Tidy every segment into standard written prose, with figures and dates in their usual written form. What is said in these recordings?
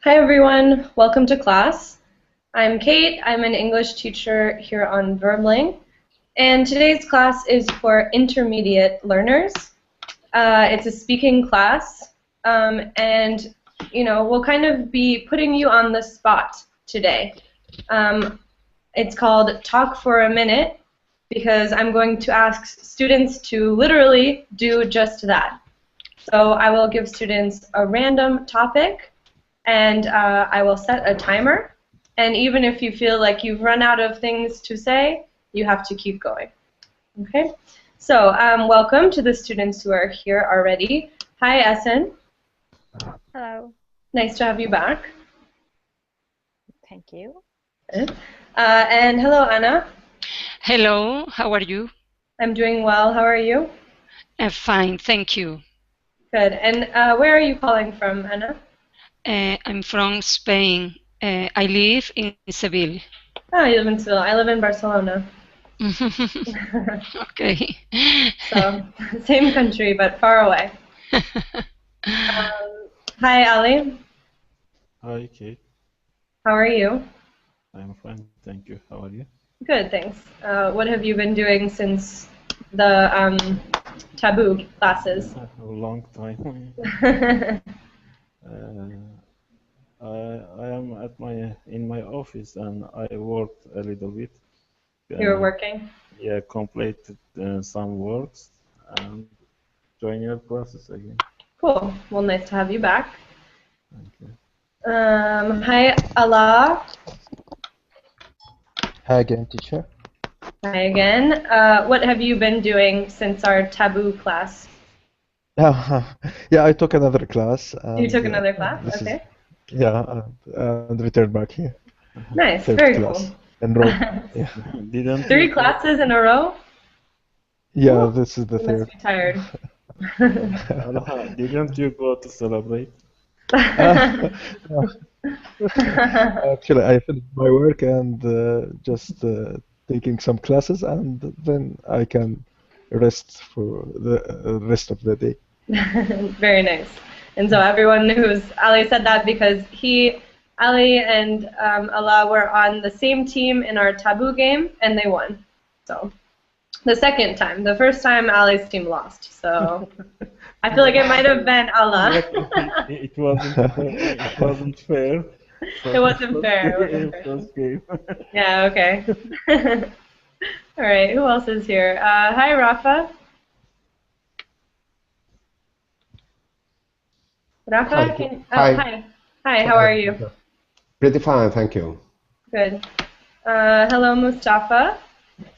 Hi everyone, welcome to class. I'm Kate, I'm an English teacher here on Verbling, and today's class is for intermediate learners. It's a speaking class, and we'll kind of be putting you on the spot today. It's called Talk for a Minute because I'm going to ask students to literally do just that. So I will give students a random topic and I will set a timer. And even if you feel like you've run out of things to say, you have to keep going. Okay? So welcome to the students who are here already. Hi, Essen. Hello. Nice to have you back. Thank you. Good. And hello, Anna. Hello, how are you? I'm doing well. How are you? Fine, thank you. Good. And where are you calling from, Anna? I'm from Spain. I live in Seville. Oh, you live in Seville. I live in Barcelona. Okay. So, same country, but far away. Hi, Ali. Hi, Kate. How are you? I'm fine, thank you. How are you? Good, thanks. What have you been doing since the taboo classes? A long time. I am in my office and I worked a little bit. You were working? Yeah, completed some works and join your classes again. Cool. Well, nice to have you back. Thank you. Hi, Allah. Hi again, teacher. Hi again. What have you been doing since our taboo class? Yeah, I took another class. You took another class? Okay. And returned back here. Nice. Third Very class. cool. Enrolled. Yeah. Didn't 3 classes in a row? Yeah, Ooh, this is the you third. must be tired. Didn't you go to celebrate? Actually, I finished my work and just taking some classes, and then I can rest for the rest of the day. Very nice. And so everyone who's, Ali said that because Ali and Allah were on the same team in our taboo game, and they won. So the second time. The first time Ali's team lost. So I feel like it might have been Allah. It wasn't fair. It wasn't fair. First game. Yeah, okay. All right, who else is here? Hi, Rafa. Rafa, Hi. Hi, how are you? Pretty fine, thank you. Good. Hello, Mustafa.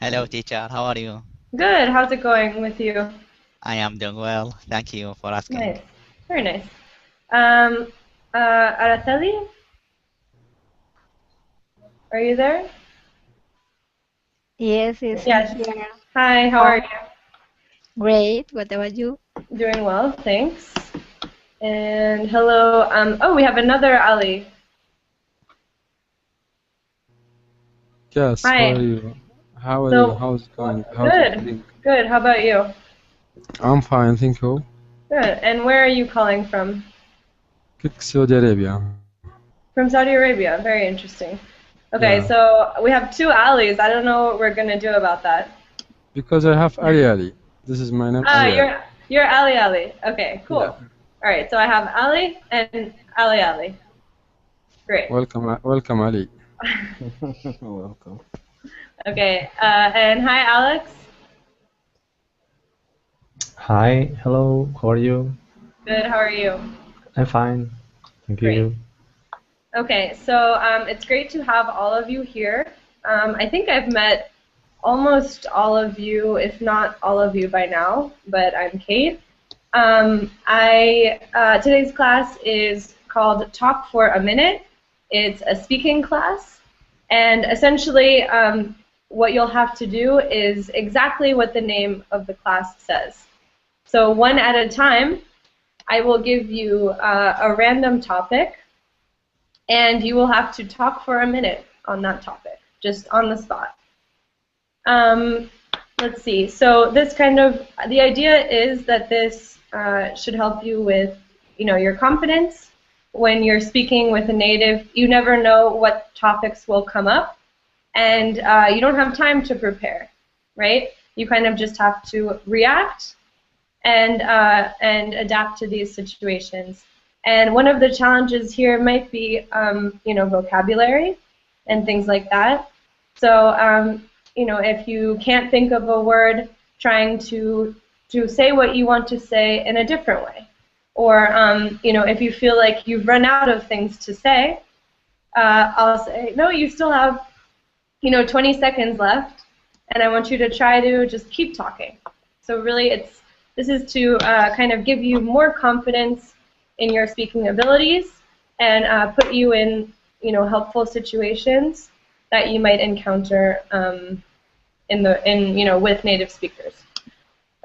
Hello, teacher. How are you? Good. How's it going with you? I am doing well. Thank you for asking. Nice. Very nice. Araceli? Are you there? Yes. Yes. Here. Hi, how are you? Great. What about you? Doing well, thanks. And hello. Oh, we have another Ali. Yes, Hi. how are you? How are you? How's it going? How's it feeling? Good. How about you? I'm fine, thank you. Good. And where are you calling from? Saudi Arabia. From Saudi Arabia. Very interesting. Okay, Yeah. so we have 2 Alis. I don't know what we're gonna do about that. Because I have Ali. This is my name. Ali. You're Ali. Okay, cool. Yeah. All right, so I have Ali and Ali. Great. Welcome, Ali. Welcome. Okay, and hi, Alex. Hi, hello, how are you? Good, how are you? I'm fine, thank Great. you. Okay, so it's great to have all of you here. I think I've met almost all of you, if not all of you by now, but I'm Kate. Today's class is called Talk for a Minute. It's a speaking class, and essentially what you'll have to do is exactly what the name of the class says. So one at a time, I will give you a random topic, and you will have to talk for a minute on that topic, just on the spot. Let's see. So this the idea is that this should help you with, your confidence when you're speaking with a native, you never know what topics will come up, and you don't have time to prepare, right? You kind of just have to react and adapt to these situations. And one of the challenges here might be, vocabulary and things like that. So, if you can't think of a word, trying to say what you want to say in a different way. Or, if you feel like you've run out of things to say, I'll say, no, you still have, 20 seconds left, and I want you to try to just keep talking. So really, this is to kind of give you more confidence in your speaking abilities and put you in, helpful situations that you might encounter with native speakers.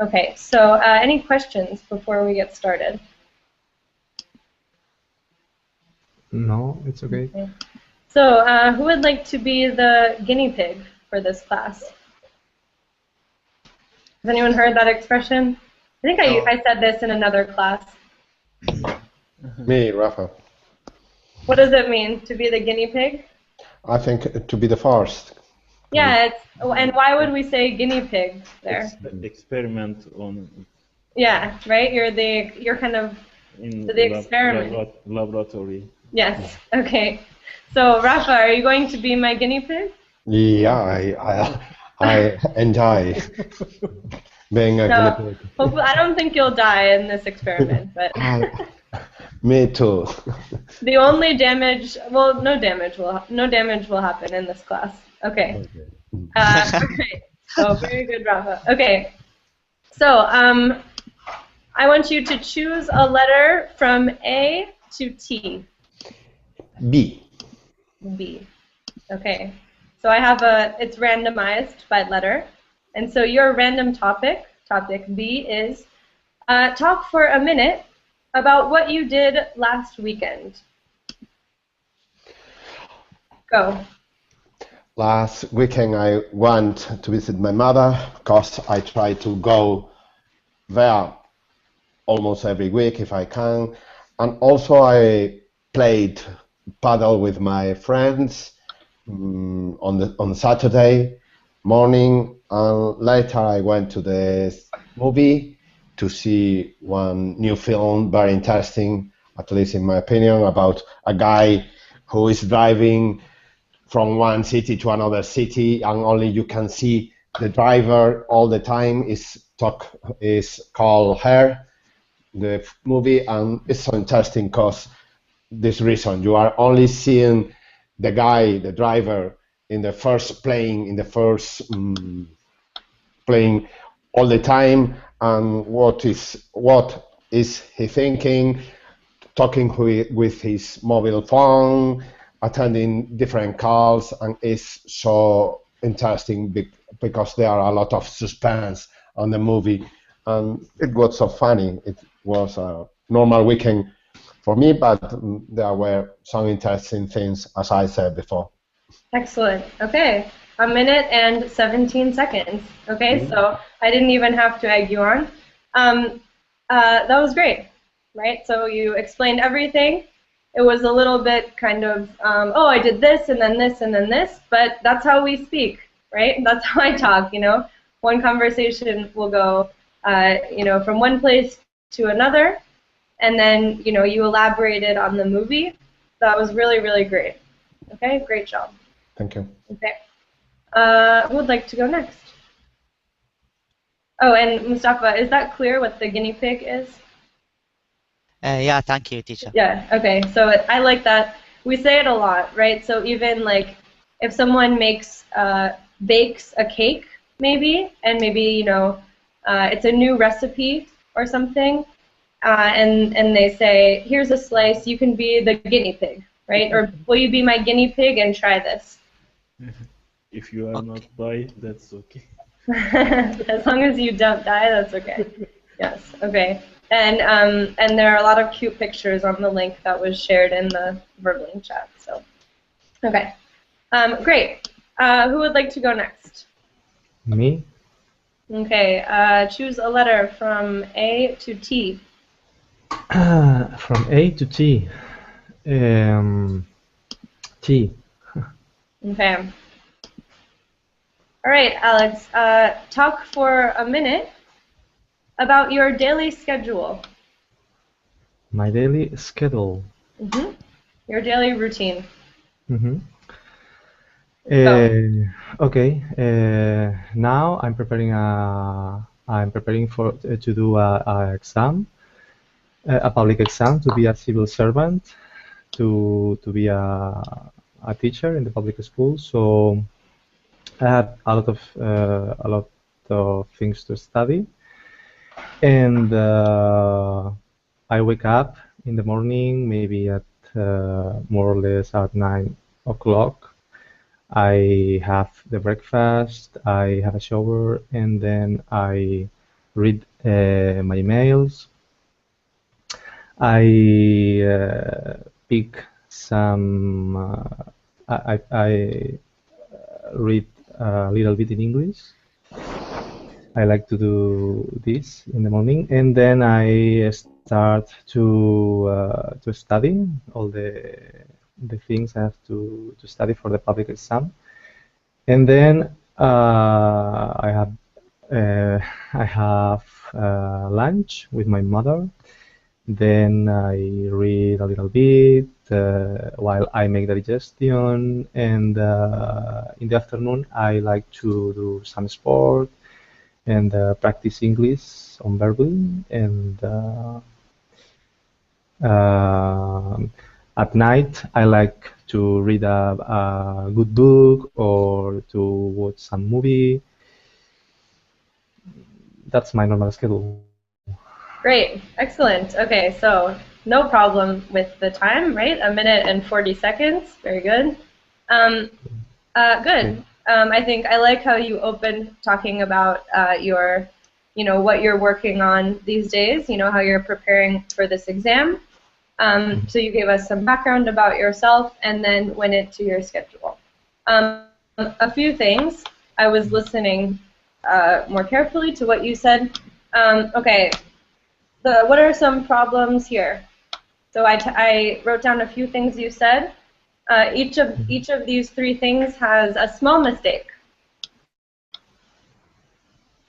Okay, so any questions before we get started? No, it's okay. Okay. So who would like to be the guinea pig for this class? Has anyone heard that expression? I think I said this in another class. Me, Rafa. What does it mean to be the guinea pig? I think to be the first. Yeah, and why would we say guinea pig there? Experiment on. Yeah, right. You're kind of In the experiment. Laboratory. Yes. Okay. So Rafa, are you going to be my guinea pig? Yeah, I enjoy being a guinea pig. Hopefully, I don't think you'll die in this experiment, but. Me too. The only damage, well, no damage will happen in this class. Okay. Okay. So very good, Rafa. Okay. So I want you to choose a letter from A to T. B. B. Okay. So I have it's randomized by letter, and so your random topic B, is talk for a minute about what you did last weekend. Go. Last weekend I went to visit my mother because I try to go there almost every week if I can. And also I played paddle with my friends on Saturday morning, and later I went to the movie to see one new film, very interesting, at least in my opinion, about a guy who is driving from one city to another city, and only you can see the driver all the time. Is called Her, the movie, and it's so interesting because this reason you are only seeing the guy, the driver, in the first plane all the time, and what is he thinking, talking with his mobile phone, attending different calls, and it's so interesting because there are a lot of suspense on the movie, and it was so funny. It was a normal weekend for me, but there were some interesting things, as I said before. Excellent. Okay. 1 minute and 17 seconds. Okay, so I didn't even have to egg you on. That was great, right? So you explained everything. It was a little bit kind of, oh, I did this and then this and then this, but that's how we speak, right? That's how I talk, One conversation will go, from one place to another, and then, you elaborated on the movie. That was really, really great. Okay, great job. Thank you. Okay. Who would like to go next? Oh, and Mustafa, is that clear what the guinea pig is? Yeah, thank you, teacher. Yeah, okay. So I like that. We say it a lot, right? So even like if someone bakes a cake, maybe, and maybe, it's a new recipe or something, and they say, here's a slice, you can be the guinea pig, right? Or will you be my guinea pig and try this? If you are not die, that's okay. As long as you don't die, that's okay. Yes, okay. And there are a lot of cute pictures on the link that was shared in the Verbling chat. So, okay, great. Who would like to go next? Me? Okay, choose a letter from A to T. From A to T. T. Okay. All right, Alex. Talk for a minute about your daily schedule. My daily schedule. Your daily routine. Okay. Now I'm preparing for to do a exam, a public exam to be a civil servant, to be a teacher in the public school. So I have a lot of things to study, and I wake up in the morning, maybe at more or less at 9 o'clock. I have the breakfast, I have a shower, and then I read my emails. I pick some. I read a little bit in English. I like to do this in the morning, and then I start to study all the things I have to study for the public exam, and then I have lunch with my mother. Then I read a little bit while I make the digestion, and in the afternoon I like to do some sport and practice English on verbally, and at night I like to read a good book or to watch some movie. That's my normal schedule. Great, excellent. Okay, so no problem with the time, right? 1 minute and 40 seconds. Very good. Good. I think I like how you opened talking about your, what you're working on these days. How you're preparing for this exam. So you gave us some background about yourself and then went into your schedule. A few things. I was listening more carefully to what you said. Okay. What are some problems here? So I wrote down a few things you said. Each of these 3 things has a small mistake.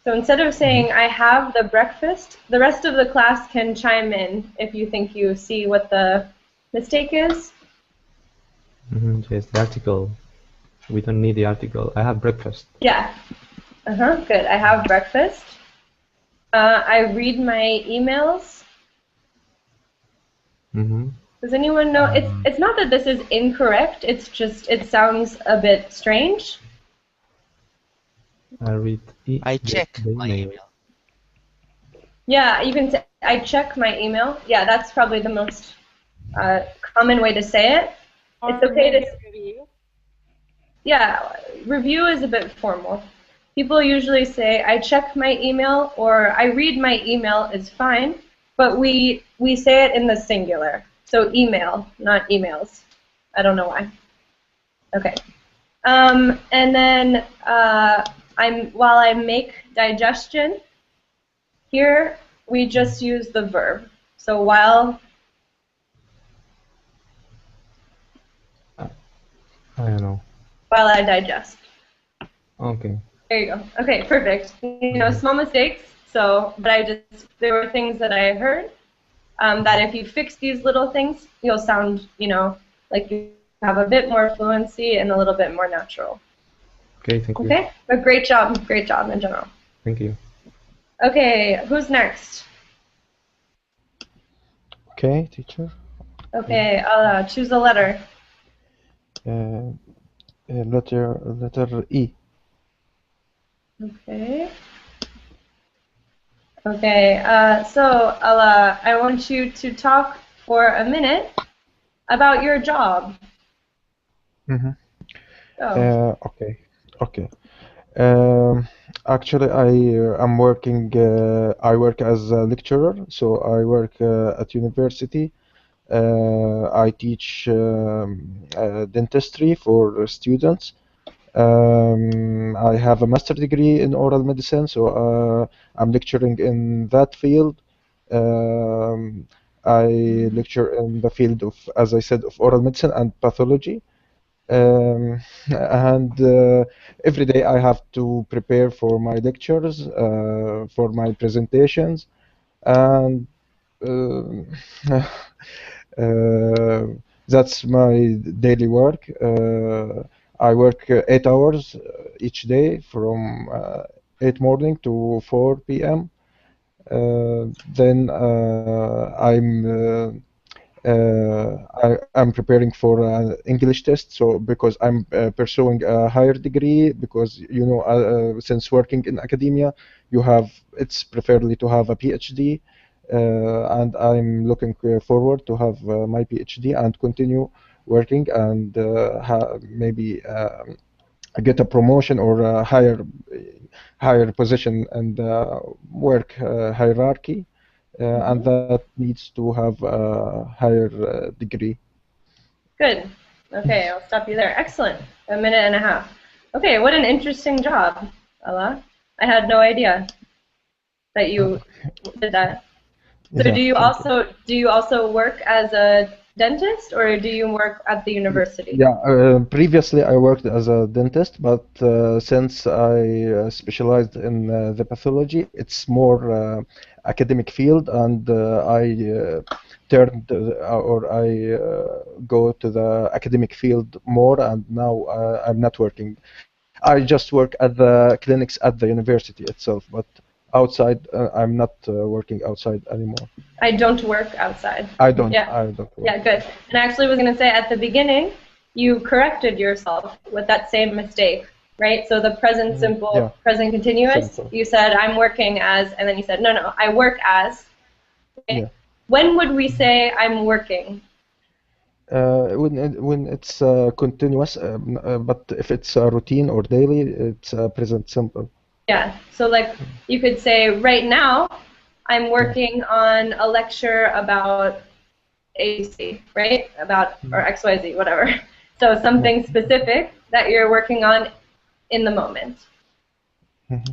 So instead of saying I have the breakfast, the rest of the class can chime in if you think you see what the mistake is. Yes, the article. We don't need the article. I have breakfast. Yeah. Good. I have breakfast. I read my emails. Does anyone know? It's not that this is incorrect. It's just it sounds a bit strange. I check my email. Yeah, you can say I check my email. Yeah, that's probably the most common way to say it. It's okay to review. Yeah, review is a bit formal. People usually say I check my email or I read my email is fine, but we say it in the singular. So email, not emails. I don't know why. Okay. And then while I make digestion, here we just use the verb. So while. I don't know. While I digest. Okay. There you go. Okay, perfect. Small mistakes. So, but there were things that I heard that if you fix these little things, you'll sound, like you have a bit more fluency and a little bit more natural. Okay, thank you. Okay, but great job in general. Thank you. Okay, who's next? Okay, teacher. Okay, choose a letter. Letter E. Okay. Okay, so Ala, I want you to talk for a minute about your job. Okay. Actually, I'm working. I work as a lecturer, so I work at university. I teach dentistry for students. I have a master's degree in oral medicine, so I'm lecturing in that field. I lecture in the field of, as I said, of oral medicine and pathology. And every day I have to prepare for my lectures, for my presentations, and uh, that's my daily work. I work 8 hours each day from 8 morning to 4 p.m. Then I'm preparing for an English test. So because I'm pursuing a higher degree, because since working in academia, it's preferably to have a PhD, and I'm looking forward to have my PhD and continue working and maybe get a promotion or a higher position in the work hierarchy, and that needs to have a higher degree. Good. Okay, I'll stop you there. Excellent. A minute and a half. Okay, what an interesting job, Ella. I had no idea that you did that. So Yeah, do you also work as a dentist, or do you work at the university? yeah, previously I worked as a dentist, but since I specialized in the pathology, it's more academic field, and I turned or I go to the academic field more, and now I'm not working. I just work at the clinics at the university itself, but outside I'm not working outside anymore. I don't work outside. I don't. Yeah. I don't work. Yeah, good. And I actually was going to say at the beginning, you corrected yourself with that same mistake, right? So the present simple, Yeah. present continuous, Simple. you said I'm working as, and then you said no, I work as. Okay? Yeah. When would we say I'm working? When it's continuous, but if it's a routine or daily, it's present simple. Yeah. So like you could say right now, I'm working on a lecture about ABC, right? About or XYZ, whatever. So something specific that you're working on in the moment,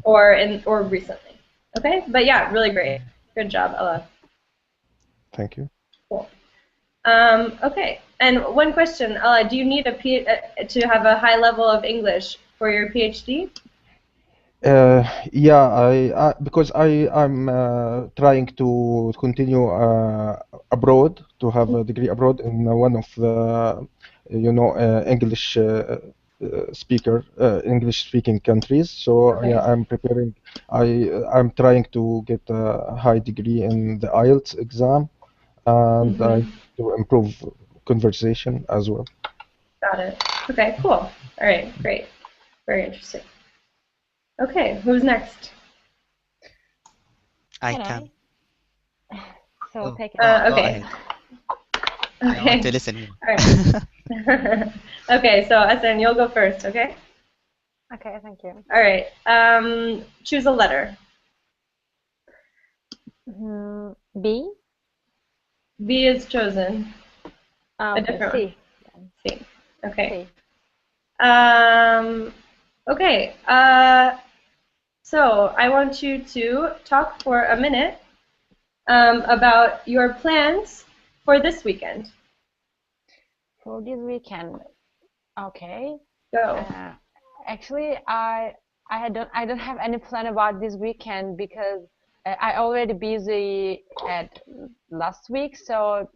or recently. Okay. But yeah, really great. Good job, Ella. Thank you. Cool. Okay. And one question, Ella, do you need to have a high level of English for your PhD? Yeah, because I'm trying to continue abroad, to have a degree abroad in one of the English English speaking countries. So Okay. yeah, I'm preparing. I'm trying to get a high degree in the IELTS exam, and to improve conversation as well. Got it. Okay, cool. All right, great. Very interesting. Okay, who's next? I Can can. So Oh, take it. Go Okay. ahead. I Okay. want to listen more. All right. Okay, so Esen, you'll go first, okay? Okay, thank you. All right. Choose a letter. B. B is chosen. A Okay, different C. one. C. Okay. C. Okay. So I want you to talk for a minute about your plans for this weekend. For this weekend, okay. Go. Actually, I don't have any plan about this weekend because I already busy at last week, so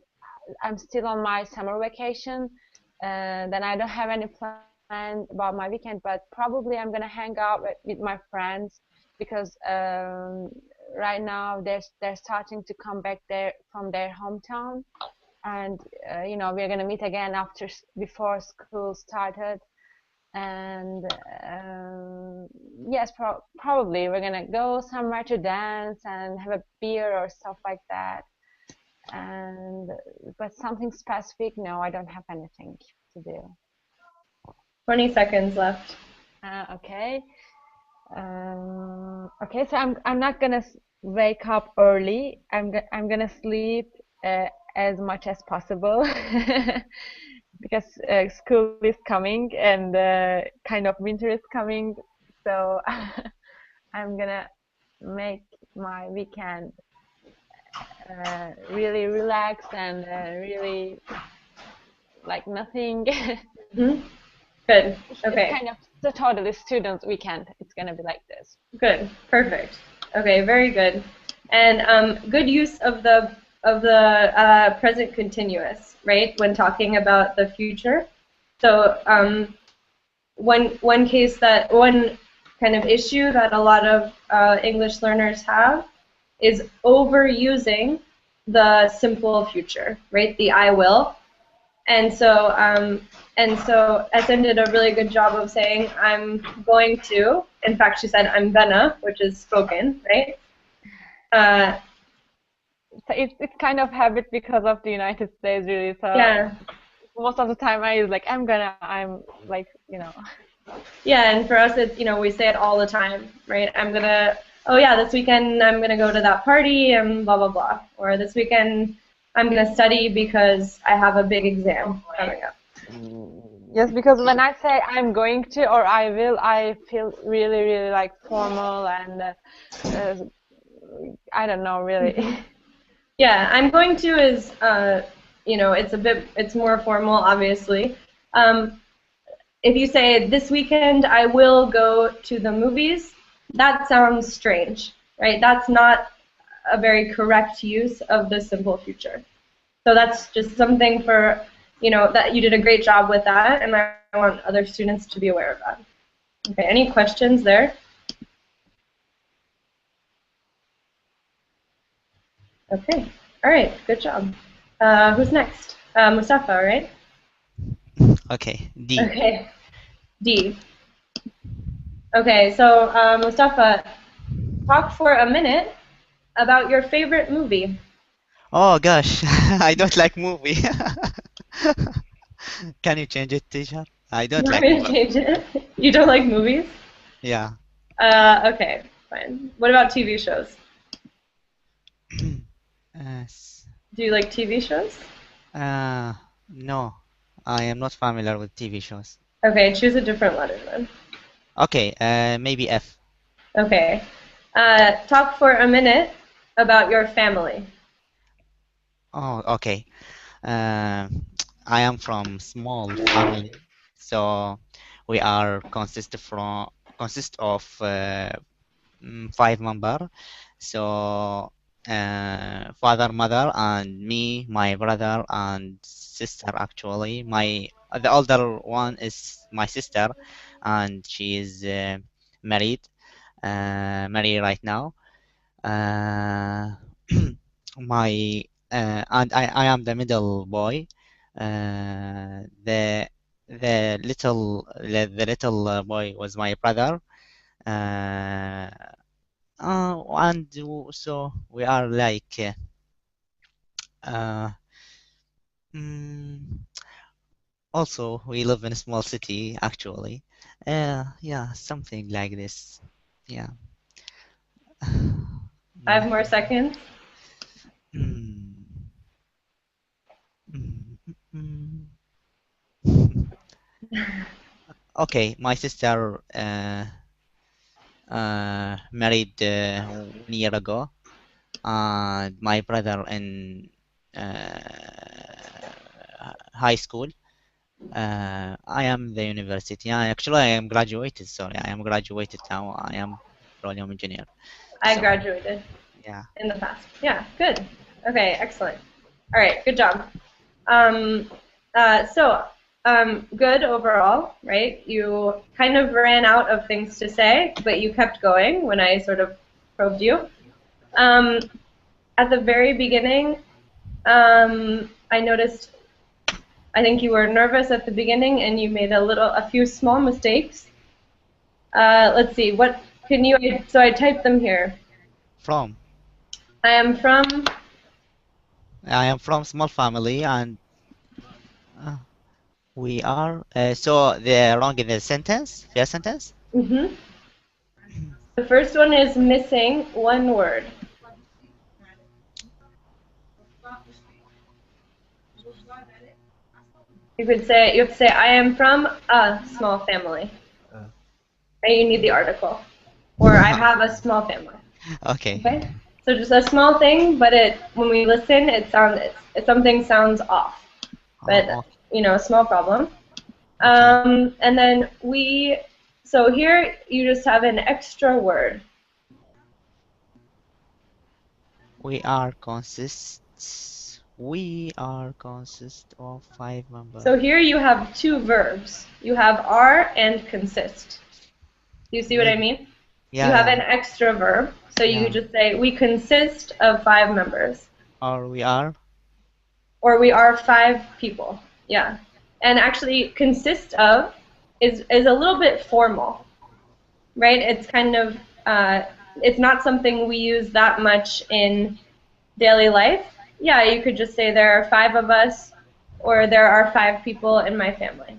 I'm still on my summer vacation. Then I don't have any plan about my weekend, but probably I'm gonna hang out with my friends because right now they're starting to come back there from their hometown, and we're gonna meet again before school started. And yes, probably we're gonna go somewhere to dance and have a beer or stuff like that. But something specific, no, I don't have anything to do. 20 seconds left. Okay. Okay, so I'm not gonna wake up early. I'm gonna sleep as much as possible because school is coming and kind of winter is coming. So I'm gonna make my weekend really relaxed and really like nothing. Hmm. Good. It's Okay. kind of the totally student weekend. It's gonna be like this. Good. Perfect. Okay. Very good. And good use of the present continuous, right? When talking about the future. So one kind of issue that a lot of English learners have is overusing the simple future, right? The I will. And so SM did a really good job of saying I'm going to. In fact, she said I'm gonna, which is spoken, right? So it's kind of habit because of the United States, really. So Yeah. most of the time I use like I'm like, you know. Yeah, and for us, it's, we say it all the time, right? Oh yeah, this weekend I'm gonna go to that party and blah blah blah. Or this weekend I'm gonna study because I have a big exam coming up. Yes, because when I say I'm going to or I will, I feel really, really like formal and I don't know, really. Yeah, I'm going to is, it's more formal, obviously. If you say this weekend I will go to the movies, that sounds strange, right? That's not a very correct use of the simple future. So that's just something for, that you did a great job with that, and I want other students to be aware of that. Okay, any questions there? Okay, all right, good job. Who's next? Mustafa, right? Okay, D. Okay, D. Okay, so Mustafa, talk for a minute about your favorite movie. Oh gosh, I don't like movie. Can you change it, teacher? I don't like movie. Change it? You don't like movies? Yeah. Okay, fine. What about TV shows? Do you like TV shows? No, I am not familiar with TV shows. Okay, choose a different letter then. Okay, maybe F. Okay. Talk for a minute about your family. Oh, okay. I am from small family, so we are consist of 5 members. So father, mother, and me, my brother and sister. Actually, the older one is my sister, and she is married right now. My and I am the middle boy. The little boy was my brother. And so we are like also we live in a small city actually. Yeah, something like this. Yeah. 5 more seconds. Okay, my sister married 1 year ago, and my brother in high school. I am the university. Actually, I am graduated. Sorry, I am graduated now. I am petroleum engineer. I graduated. Yeah. In the past. Yeah, good. Okay, excellent. All right, good job. Good overall, right? You kind of ran out of things to say, but you kept going when I sort of probed you. At the very beginning, I noticed, I think you were nervous at the beginning and you made a few small mistakes. Let's see, what can you, so I typed them here. From? I am from small family, and we are, so they're wrong in the sentence, first sentence? Mm-hmm. The first one is missing one word. You have to say, I am from a small family. Right, you need the article. Or I have a small family. Okay. Okay? So just a small thing, but when we listen, something sounds off. But you know, a small problem. And then so here you just have an extra word. We are consist of 5 members. So here you have 2 verbs. You have are and consist. Do you see what I mean? Yeah. You have an extra verb. So you could just say, we consist of 5 members. Or we are. Or we are 5 people. Yeah. And actually, consist of is a little bit formal, right? It's kind of, it's not something we use that much in daily life. Yeah, you could just say there are 5 of us, or there are 5 people in my family.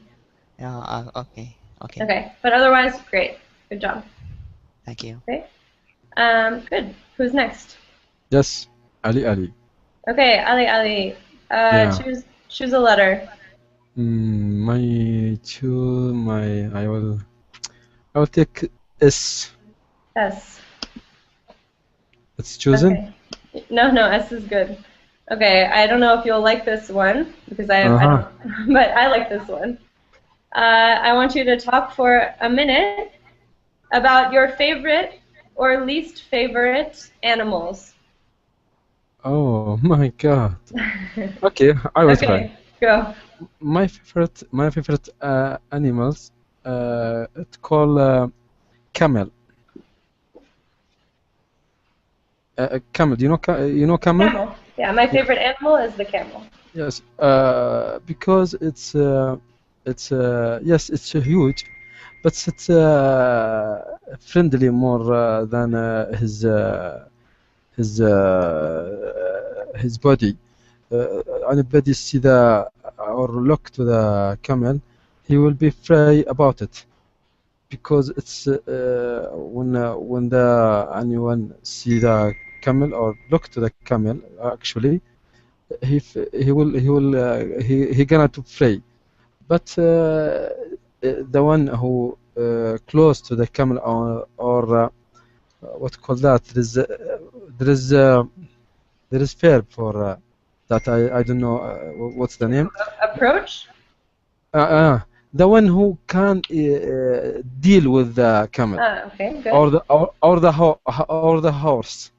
Yeah, okay. Okay, but otherwise, great. Good job. Thank you. Okay. Good. Who's next? Yes, Ali. Okay, Ali. Choose a letter. I will take S. S. It's chosen? Okay. No, S is good. Okay, I don't know if you'll like this one, because I don't, but I like this one. I want you to talk for a minute about your favorite or least favorite animals. Oh my God. Okay, I will try. Go. My favorite animals. It's called camel. Camel. Do you know camel? Camel. Yeah, my favorite animal is the camel. Yes. Because it's huge, but it's friendly more than his body. Anybody see or look to the camel, he will be afraid about it, because it's when anyone see the camel or look to the camel, actually he gonna to fray. But the one who close to the camel or what call that, there is verb for that. I don't know what's the name. Approach. The one who can deal with the camel. Okay, good. Or the horse.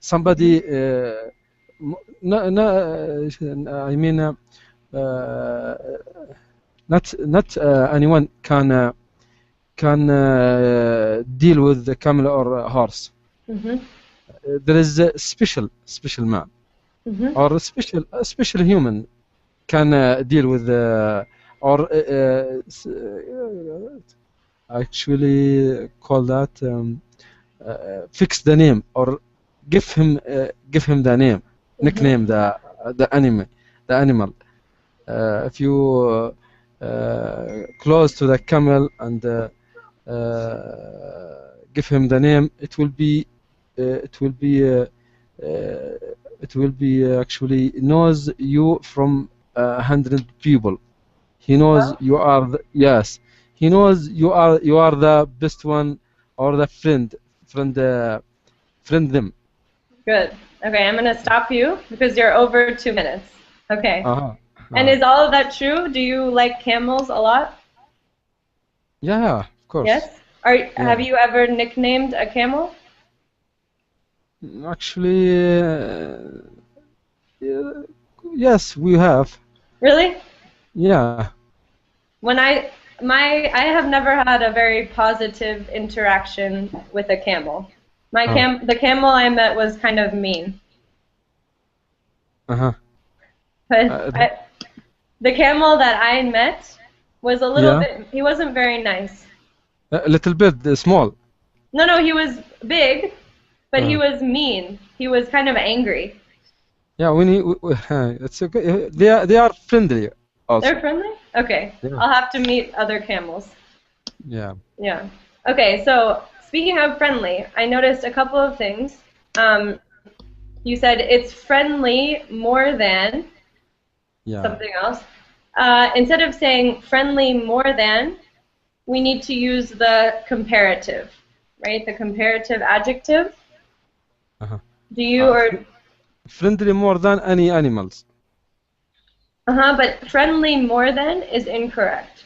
Somebody. I mean, not anyone can deal with the camel or horse. There is a special man, or a special human can deal with or actually call that fix the name, or give him the name, nickname the animal. If you close to the camel and give him the name, it will be actually knows you from 100 people. He knows you are he knows you are the best one, or the friend them. Good. Okay, I'm gonna stop you because you're over 2 minutes. Okay. And is all of that true? Do you like camels a lot? Yeah, of course. Yes. Have you ever nicknamed a camel? Actually, yes, we have. Really? Yeah. When I have never had a very positive interaction with a camel. The camel I met was kind of mean. But the camel that I met was a little bit. He wasn't very nice. A little bit small. No, he was big, but he was mean. He was kind of angry. Yeah, it's okay. They are friendly also. They're friendly? Okay. Yeah. I'll have to meet other camels. Yeah. Yeah. Okay, so speaking of friendly, I noticed a couple of things. You said it's friendly more than something else. Instead of saying friendly more than, we need to use the comparative, right? The comparative adjective. Do you or Friendly more than any animals. but friendly more than is incorrect.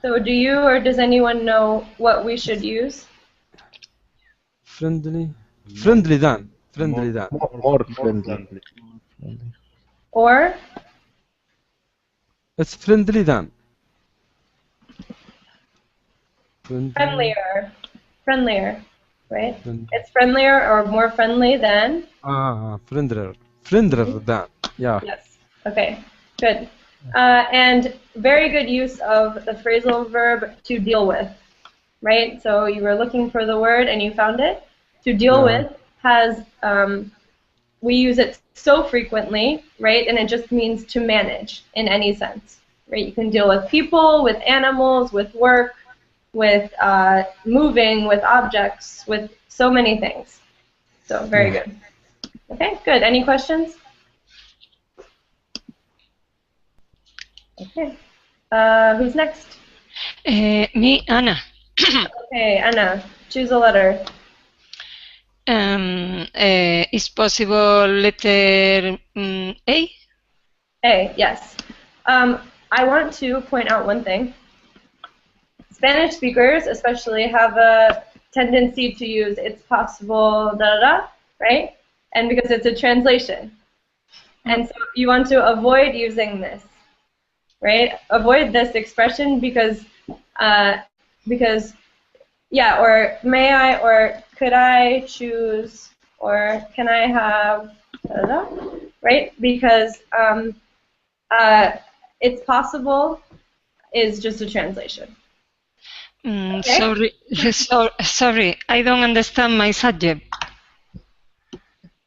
So do you or does anyone know what we should use? Friendly than. More friendly. Or? It's friendly than. Friendlier, right? It's friendlier or more friendly than? Friendlier than, yeah. Yes, okay, good. And very good use of the phrasal verb to deal with, right? So you were looking for the word and you found it. To deal with has, we use it so frequently, right? And it just means to manage in any sense, right? You can deal with people, with animals, with work, with moving, with objects, with so many things. So very good. Okay, good. Any questions? Okay. Who's next? Me, Anna. Okay, Anna, choose a letter. Is possible letter A? A, yes. I want to point out one thing. Spanish speakers especially have a tendency to use it's possible, da-da-da, right? And because it's a translation. And so you want to avoid using this, right? Avoid this expression because yeah, or may I, or could I choose, or can I have, da-da-da, right? Because it's possible is just a translation. Okay. Sorry, I don't understand my subject.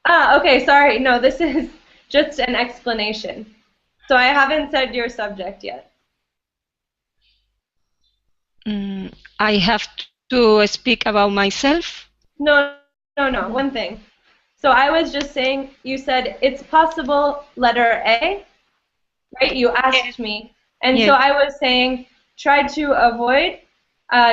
Okay, sorry. No, this is just an explanation. So I haven't said your subject yet. I have to speak about myself? No, one thing. So I was just saying, you said it's possible letter A, right? You asked me. And so I was saying, try to avoid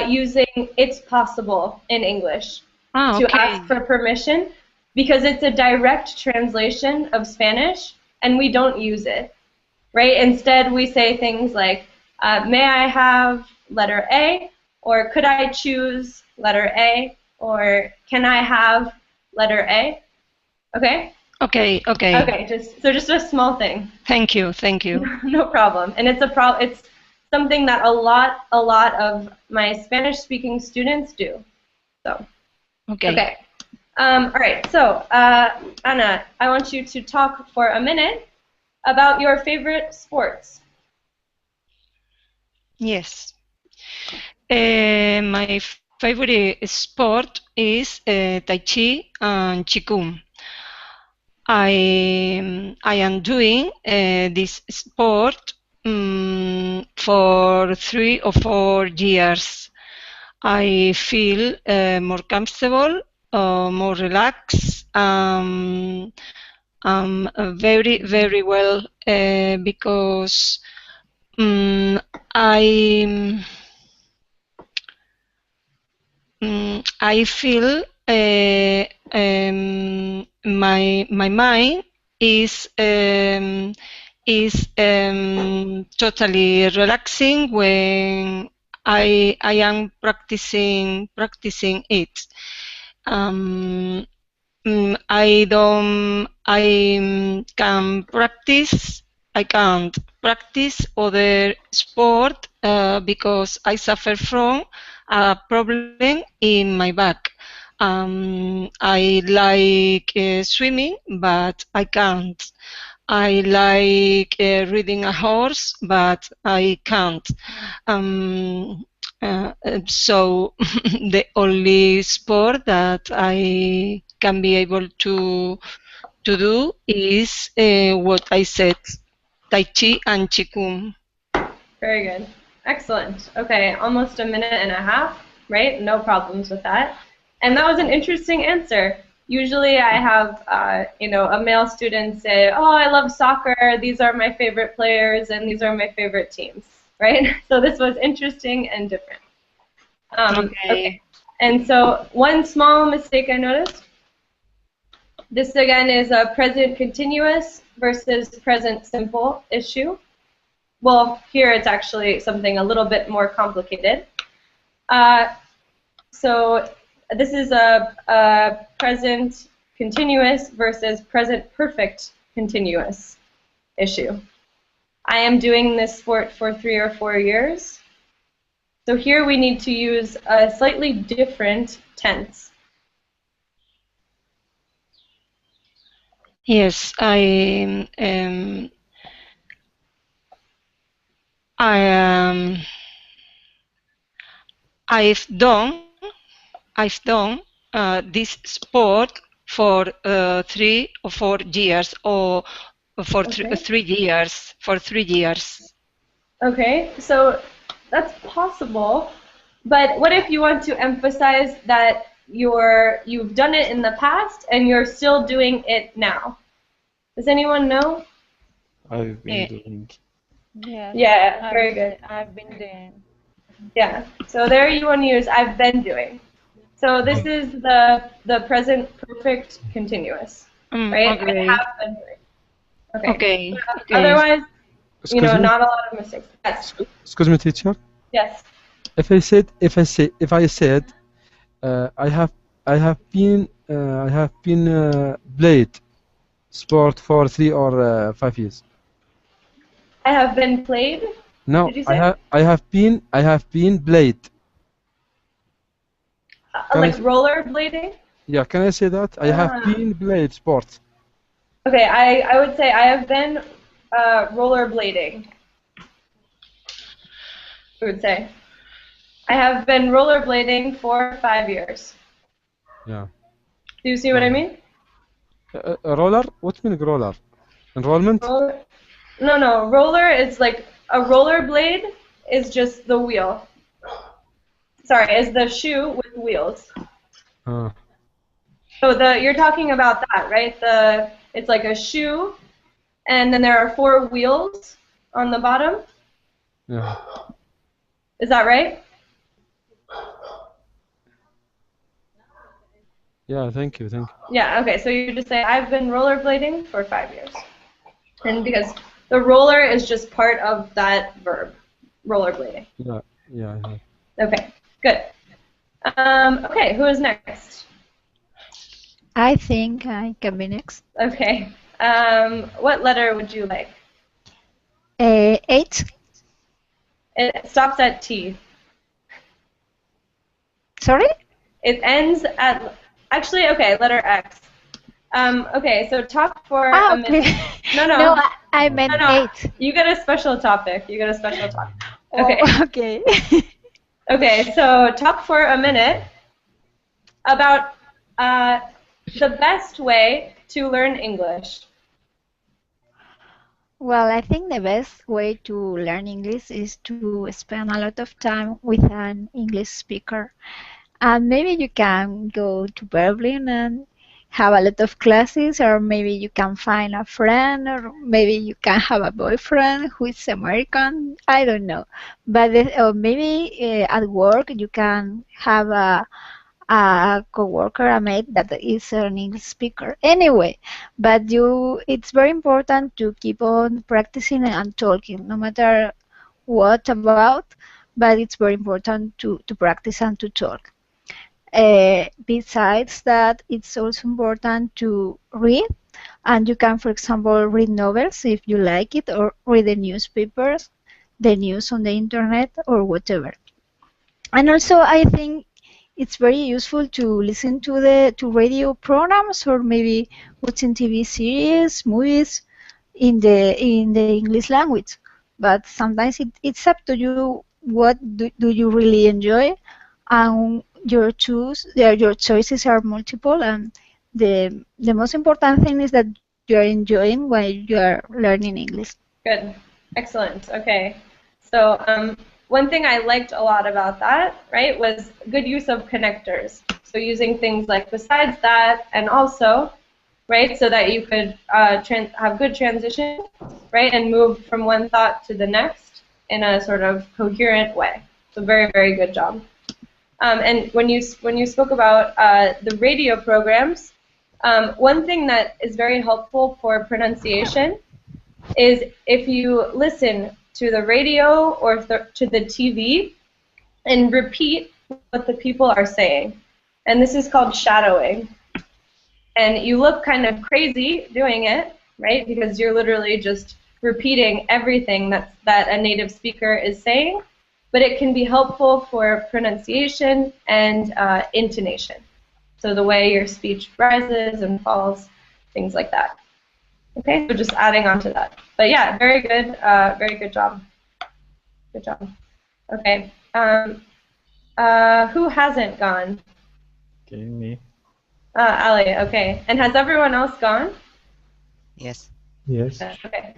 using it's possible in English to ask for permission because it's a direct translation of Spanish and we don't use it, right? Instead, we say things like, may I have letter A, or could I choose letter A, or can I have letter A? Okay? Okay. Okay, just a small thing. Thank you. No problem. And it's it's something that a lot of my Spanish-speaking students do. So. Okay. All right. So, Anna, I want you to talk for a minute about your favorite sports. Yes. My favorite sport is Tai Chi and Qigong. I am doing this sport for 3 or 4 years. I feel more comfortable, more relaxed, very, very well because I feel my mind is totally relaxing when I am practicing it. I can't practice other sport because I suffer from a problem in my back. I like swimming, but I can't. I like riding a horse, but I can't. So the only sport that I can be able to do is what I said, Tai Chi and Qigong. Very good. Excellent. Okay, almost a minute and a half, right? No problems with that. And that was an interesting answer. Usually I have, a male student say, oh, I love soccer, these are my favorite players, and these are my favorite teams, right? So this was interesting and different. Okay. And so one small mistake I noticed. This again is a present continuous versus present simple issue. Well, here it's actually something a little bit more complicated. So this is a present continuous versus present perfect continuous issue. I am doing this sport for 3 or 4 years. So here we need to use a slightly different tense. Yes, I've done this sport for 3 or 4 years, or for Okay. 3 years. For 3 years. Okay, so that's possible, but what if you want to emphasize that you've done it in the past and you're still doing it now? Does anyone know? I've been Eh. doing. Yes. Yeah, very good. I've been doing. Yeah, so there you want to use I've been doing. So this is the present perfect continuous, right? Okay. I have been doing. Okay. Okay. Okay. Otherwise, Excuse me. not a lot of mistakes. Yes. Excuse me, teacher. Yes. If I said I have been played sport for 3 or 5 years. I have been played. No, Did you I say? have been played. Can Like I- rollerblading? Yeah, can I say that? I have been played sport. Okay, I would say I have been rollerblading. I would say. I have been rollerblading for 5 years. Yeah. Do you see what I mean? Roller? What mean roller? Enrollment? Roller? No. Roller is like a rollerblade is just the wheel. Sorry, is the shoe with wheels. Uh, So you're talking about that, right? It's like a shoe, and then there are 4 wheels on the bottom. yeah. Is that right? Yeah, thank you. Yeah, okay, so you just say, I've been rollerblading for 5 years. And because the roller is just part of that verb, rollerblading. Yeah. Okay, good. Okay, who is next? I think I can be next. Okay, what letter would you like? 8. It stops at T. Sorry? It ends at, actually, okay, letter X. Okay, so talk for Ah, a minute. okay. No. No, I meant No. 8. You get a special topic. Okay. Oh, okay. Okay, so talk for a minute about the best way to learn English. Well, I think the best way to learn English is to spend a lot of time with an English speaker. And maybe you can go to Berlin and have a lot of classes, or maybe you can find a friend, or maybe you can have a boyfriend who is American. I don't know. But or maybe at work you can have a coworker, a mate that is an English speaker. Anyway, but it's very important to keep on practicing and talking, no matter what about, but it's very important to practice and to talk. Besides that, it's also important to read, and you can, for example, read novels if you like it, or read the newspapers, the news on the internet, or whatever. And also, I think it's very useful to listen to radio programs, or maybe watching TV series, movies in the English language. But sometimes it's up to you. What do you really enjoy? And your choices are multiple, and the most important thing is that you are enjoying while you are learning English. Good. Excellent. Okay. So one thing I liked a lot about that, right, was good use of connectors. So using things like besides that, and also, right, so that you could have good transition, right, and move from one thought to the next in a sort of coherent way. So very, very good job. And when you spoke about the radio programs, One thing that is very helpful for pronunciation is if you listen to the radio or to the TV and repeat what the people are saying. And this is called shadowing. And you look kind of crazy doing it, right? Because you're literally just repeating everything that a native speaker is saying. But it can be helpful for pronunciation and intonation. So the way your speech rises and falls, things like that. Okay, so just adding on to that. But yeah, very good job. Good job. Okay. Who hasn't gone? Okay, me. Ali, okay. And has everyone else gone? Yes. Yes. Okay.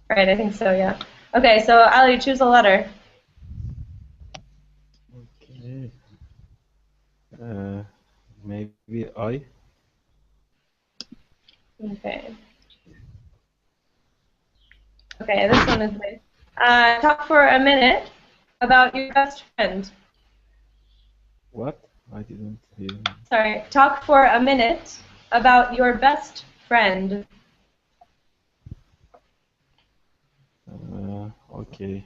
All right, I think so, yeah. Okay, so Ali, choose a letter. Okay. Maybe I. Okay. Okay, this one is nice. Talk for a minute about your best friend. What? I didn't hear. Sorry, talk for a minute about your best friend. Okay.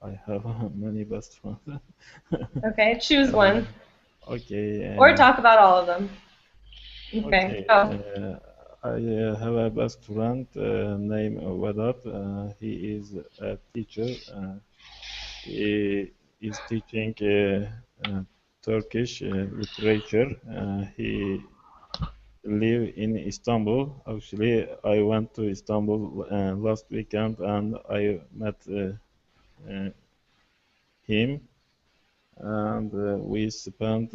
I have many best friends. Okay, choose one. Okay. Or talk about all of them. Okay. I have a best friend named Vedat. He is a teacher. He is teaching Turkish literature. He live in Istanbul. Actually, I went to Istanbul last weekend and I met him, and we spent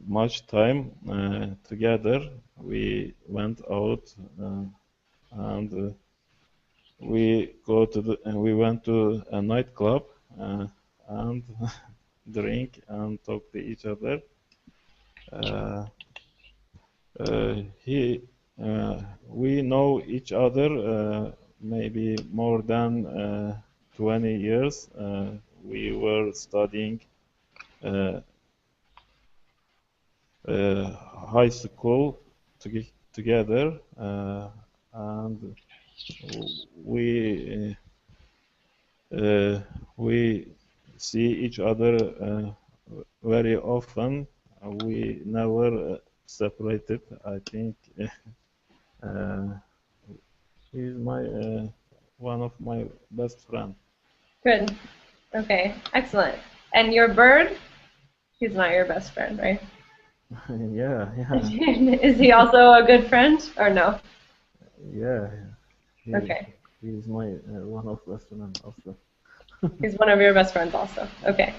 much time together. We went out and we went to a nightclub and drink and talk to each other. We know each other maybe more than 20 years. We were studying high school together, and we see each other very often. We never separated. I think he's one of my best friends. Good. Okay, excellent. And your bird? He's not your best friend, right? Yeah. Is he also a good friend or no? Yeah. Okay. He's my one of best friends also. He's one of your best friends also. Okay.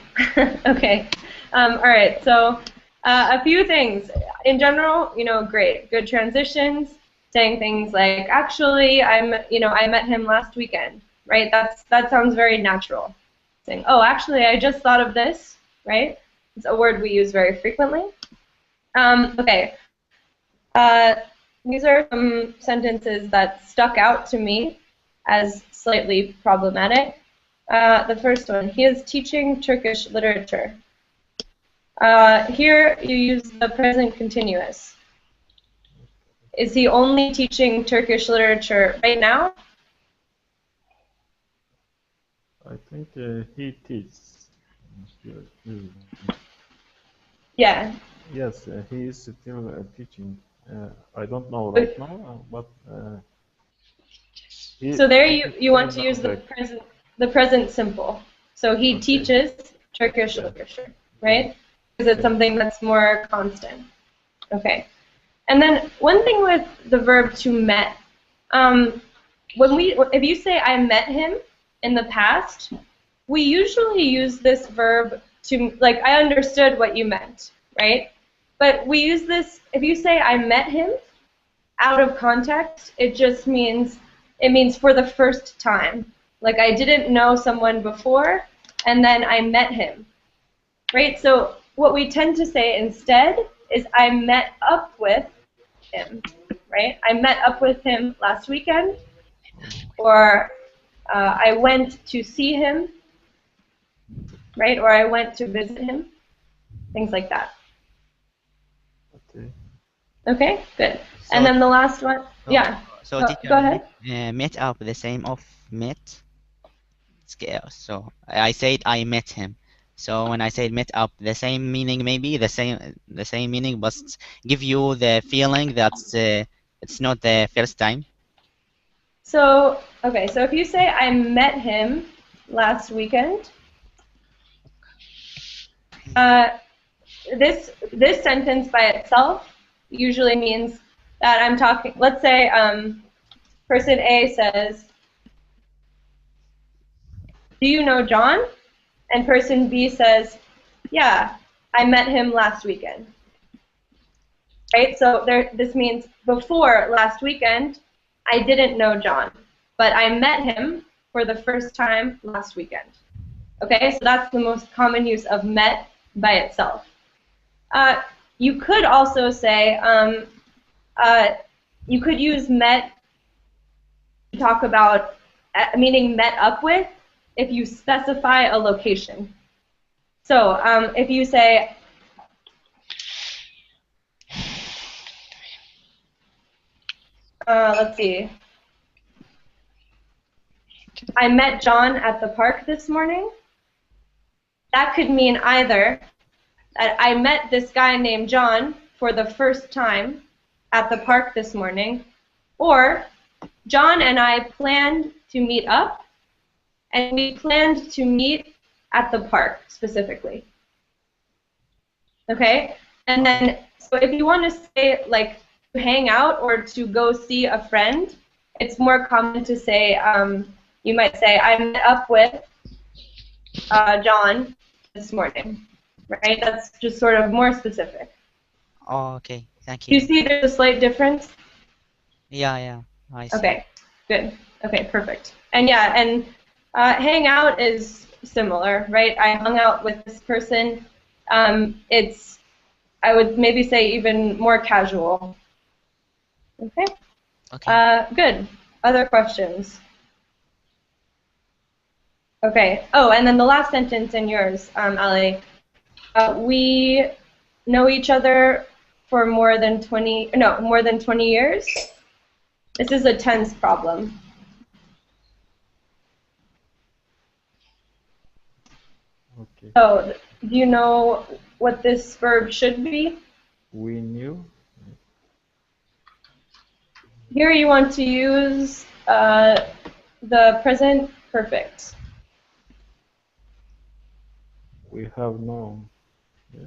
Okay. All right. So a few things. In general, great. Good transitions. Saying things like, actually, I met him last weekend. Right? That sounds very natural. Saying, oh, actually, I just thought of this. Right? It's a word we use very frequently. Okay. These are some sentences that stuck out to me as slightly problematic. The first one, he is teaching Turkish literature. Here you use the present continuous. Is he only teaching Turkish literature right now? I think he teaches. Yeah. Yes, he is still teaching. I don't know right now, but so there you want to use the present simple. So he teaches Turkish literature, right? Because it's something that's more constant. Okay. And then one thing with the verb to met, if you say I met him in the past, we usually use this verb to, like, I understood what you meant, right? But we use this, if you say I met him, out of context, it just means, for the first time. Like I didn't know someone before, and then I met him, right? So what we tend to say instead is I met up with him, right? I met up with him last weekend, or I went to see him, right? Or I went to visit him. things like that. Okay. Okay, good. So, And then the last one, so, yeah. so Go, teacher, go ahead. met up the same of met. So I said I met him. So when I said met up, the same meaning maybe the same meaning, but give you the feeling that it's not the first time. So, okay, so if you say I met him last weekend, this sentence by itself usually means that I'm talking, let's say person A says, do you know John? And person B says, yeah, I met him last weekend. Right? So this means before last weekend, I didn't know John, but I met him for the first time last weekend. Okay, so that's the most common use of met by itself. You could also say, you could use met to talk about meaning met up with if you specify a location. So if you say, let's see, I met John at the park this morning, that could mean either that I met this guy named John for the first time at the park this morning, or John and I planned to meet up, and we planned to meet at the park specifically. Okay? And then, so if you want to say like to hang out or to go see a friend, it's more common to say, you might say, I met up with John this morning. Right? That's just sort of more specific. Oh, okay. Thank Do you you. see there's a slight difference? Yeah, I see. Okay, good. Okay, perfect. And yeah, and hang out is similar, right? I hung out with this person. It's, I would maybe say even more casual. Okay? Okay. Good. Other questions? Okay. Oh, and then the last sentence in yours, Ali. We know each other for more than 20 years. This is a tense problem. Okay. So, do you know what this verb should be? We knew. Here you want to use the present perfect. We have known.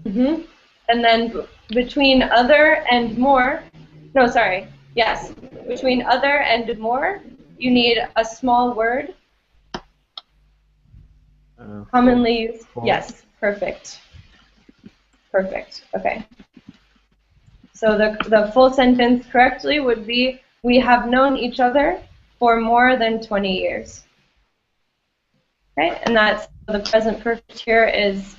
Mm-hmm. And then between other and more, no, sorry, yes, between other and more, you need a small word. Commonly used. Yes, perfect. Perfect. Okay. So the full sentence correctly would be, we have known each other for more than 20 years. Okay, and that's the present perfect here is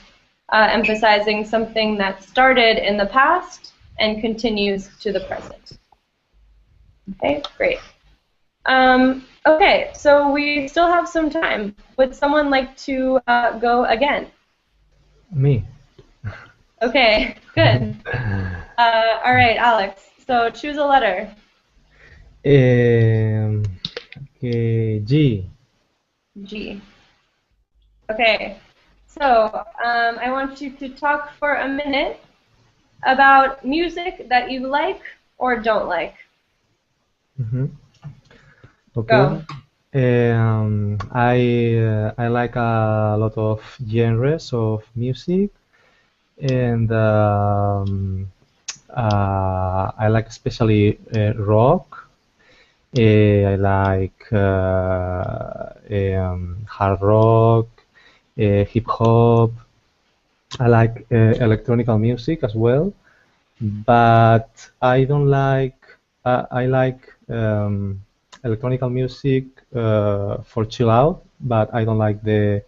emphasizing something that started in the past and continues to the present. Okay, great. Okay, so we still have some time. Would someone like to go again? Me. Okay, good. All right, Alex. So choose a letter. Okay, G. G. Okay. So I want you to talk for a minute about music that you like or don't like. Mm-hmm. Okay. Go. I like a lot of genres of music, and I like especially rock. I like hard rock, hip hop. I like electronic music as well, but I don't like. I like electronic music for chill out, but I don't like the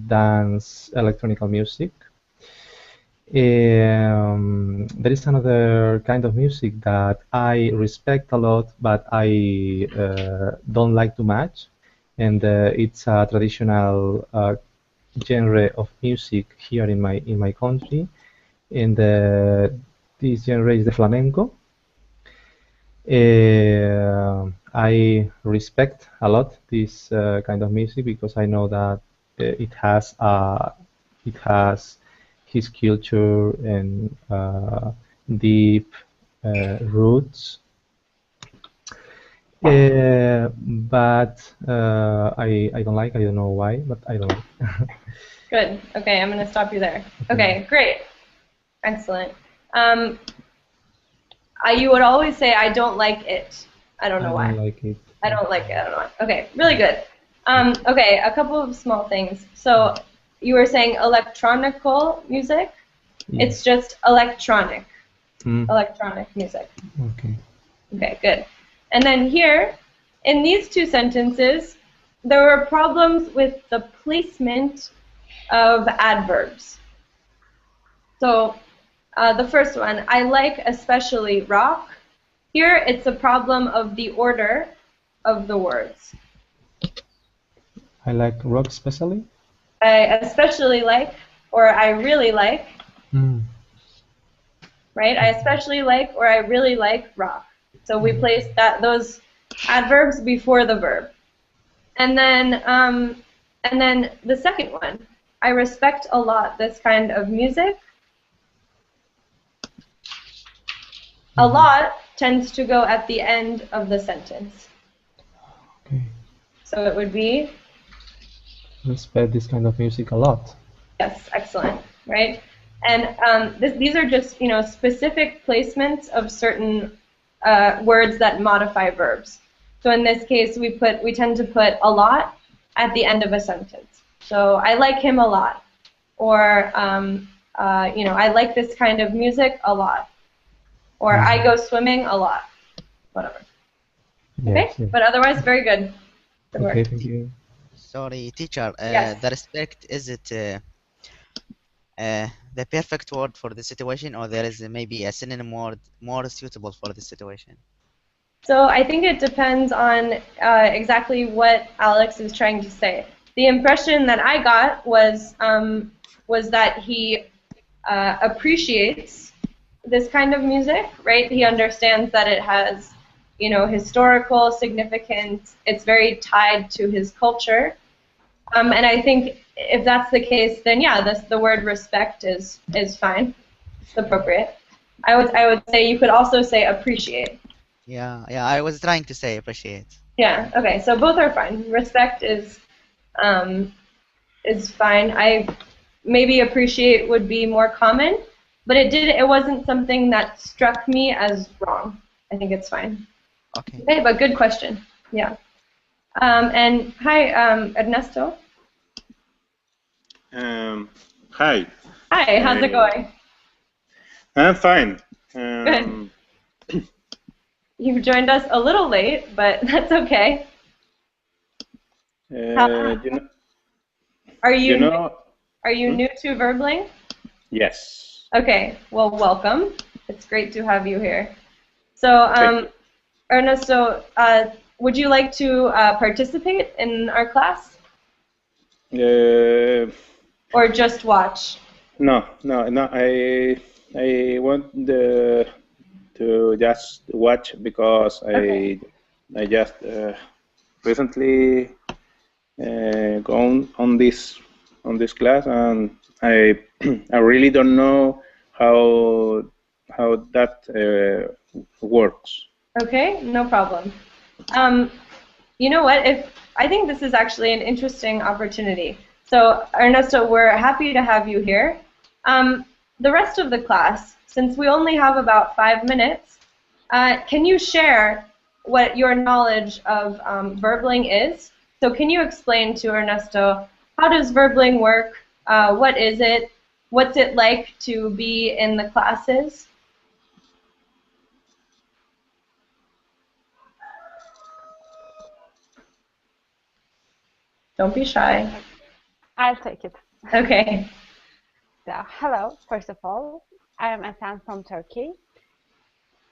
dance electronic music. There is another kind of music that I respect a lot, but I don't like too much, and it's a traditional genre of music here in my country. in this genre is the flamenco. I respect a lot this kind of music because I know that it has his culture and deep roots. But I don't like. I don't know why, but I don't like. Good. Okay, I'm going to stop you there. Okay, great. Excellent. You would always say, I don't like it. I don't know why. I don't like it. I don't like it. I don't know why. Okay, really good. Okay, a couple of small things. So you were saying electronical music. Yeah. It's just electronic. Electronic music. Okay. Okay, good. And then here, in these two sentences, there were problems with the placement of adverbs. So the first one, I like especially rock. Here, it's a problem of the order of the words. I like rock especially. I especially like, or I really like, right? I especially like, or I really like rock. So we place those adverbs before the verb. And then the second one, I respect a lot this kind of music. A lot tends to go at the end of the sentence. Okay. So it would be? Respect this kind of music a lot. Yes, excellent, right? And these are just, specific placements of certain words that modify verbs. So in this case, we tend to put a lot at the end of a sentence. So I like him a lot, or I like this kind of music a lot, or I go swimming a lot, whatever. Yes, Okay, but otherwise, very good. Good work. Okay, thank you. Sorry, teacher. Yes. The respect, is it the perfect word for the situation, or there is maybe a synonym word more suitable for the situation? So I think it depends on exactly what Alex is trying to say. The impression that I got was that he appreciates this kind of music, right? He understands that it has, historical significance. It's very tied to his culture. And I think if that's the case, then yeah, the word respect is fine. It's appropriate. I would say you could also say appreciate. Yeah, I was trying to say appreciate. Yeah, okay, so both are fine. Respect is fine. I maybe appreciate would be more common, but it wasn't something that struck me as wrong. I think it's fine. Okay, but good question. Yeah. And hi, Ernesto. Hi. Hi, how's it going? I'm fine. Good. You've joined us a little late, but that's okay. Are you new to Verbling? Yes. Okay, well, welcome. It's great to have you here. So, Ernesto, would you like to participate in our class? Or just watch? No. I want to just watch because I just recently gone on this class, and I really don't know how that works. Okay, no problem. You know what? I think this is actually an interesting opportunity. So, Ernesto, we're happy to have you here. The rest of the class, since we only have about 5 minutes, can you share what your knowledge of Verbling is? So can you explain to Ernesto, how does Verbling work? What is it? What's it like to be in the classes? Don't be shy. I'll take it. Okay. So, hello, first of all. I am Esen from Turkey.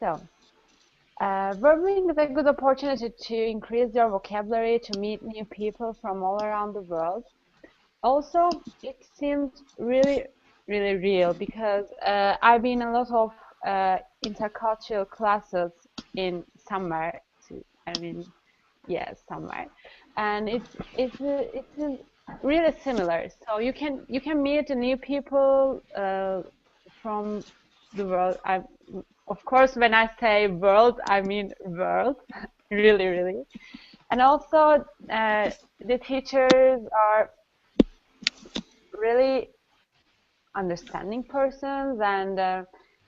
So, Verbling is a good opportunity to increase your vocabulary, to meet new people from all around the world. Also, it seems really really real because I've been in a lot of intercultural classes in summer. I mean, yeah, summer, and it's really similar. So you can meet new people from the world. Of course, when I say world, I mean world, really, really. And also, the teachers are really understanding persons, and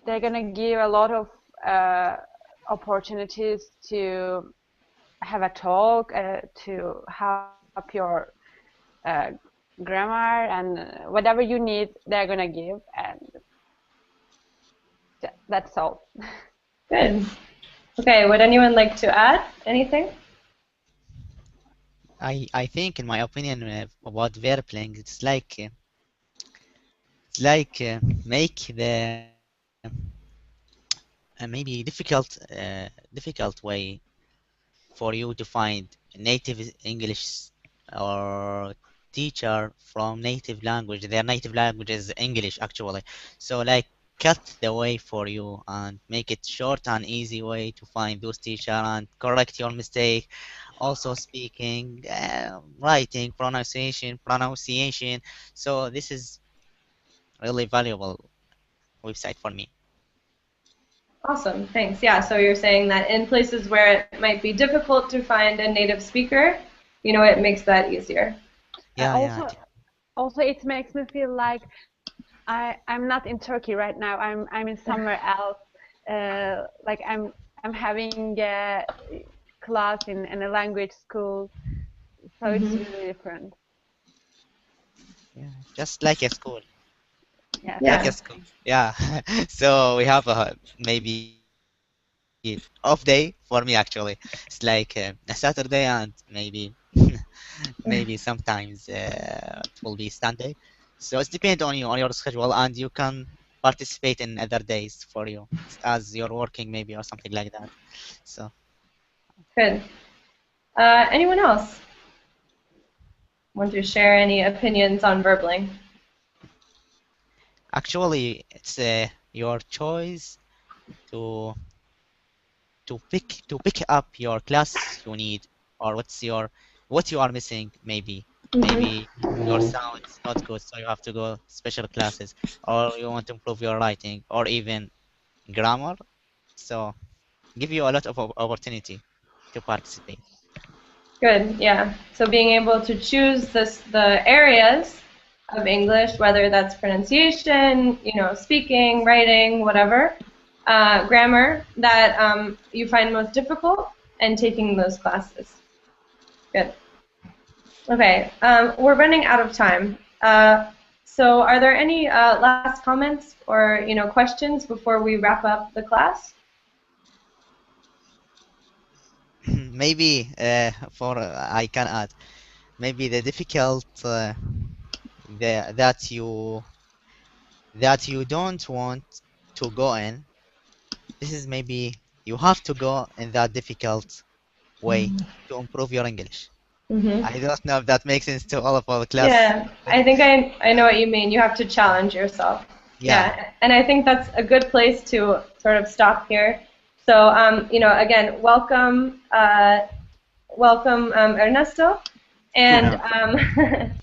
they're gonna give a lot of opportunities to have a talk, to help your grammar, and whatever you need, they're gonna give, and that's all. Good. Okay, would anyone like to add anything? I think, in my opinion, about verbling, it's like make the maybe difficult way for you to find native English or teacher from native language. Their native language is English, actually. So like cut the way for you and make it short and easy way to find those teacher and correct your mistake. Also speaking, writing, pronunciation. So this is really valuable website for me. Awesome, thanks. Yeah, so you're saying that in places where it might be difficult to find a native speaker, you know, it makes that easier. Yeah, Also, it makes me feel like I'm not in Turkey right now. I'm in somewhere else. Like I'm having a class in a language school, so it's really different. Yeah, just like a school. Yeah. Like a school. Yeah. So we have maybe off day for me actually. It's like a Saturday and maybe maybe sometimes it will be Sunday. So it depends on you, on your schedule, and you can participate in other days for you as you're working maybe or something like that. So good. Anyone else want to share any opinions on verbling? actually, it's your choice to pick up your class you need, or what you are missing maybe. Maybe your sound is not good, so you have to go special classes, or you want to improve your writing, or even grammar. So give you a lot of opportunity to participate. Good, yeah. So being able to choose the areas of English, whether that's pronunciation, you know, speaking, writing, whatever, grammar, that you find most difficult, and taking those classes. Good. Okay, we're running out of time. So are there any last comments or, you know, questions before we wrap up the class? Maybe I can add, maybe the difficult that you don't want to go in. This is maybe you have to go in that difficult way to improve your English. I don't know if that makes sense to all of our class. Yeah, I think I know what you mean. You have to challenge yourself. Yeah, and I think that's a good place to sort of stop here. So, you know, again, welcome Ernesto, and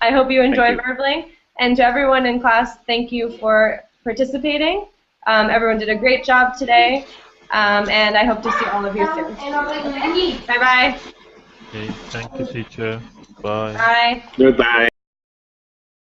I hope you enjoy verbling. And to everyone in class, thank you for participating. Everyone did a great job today, and I hope to see all of you soon. Bye-bye. Okay, thank you, teacher. Bye. Bye. Goodbye.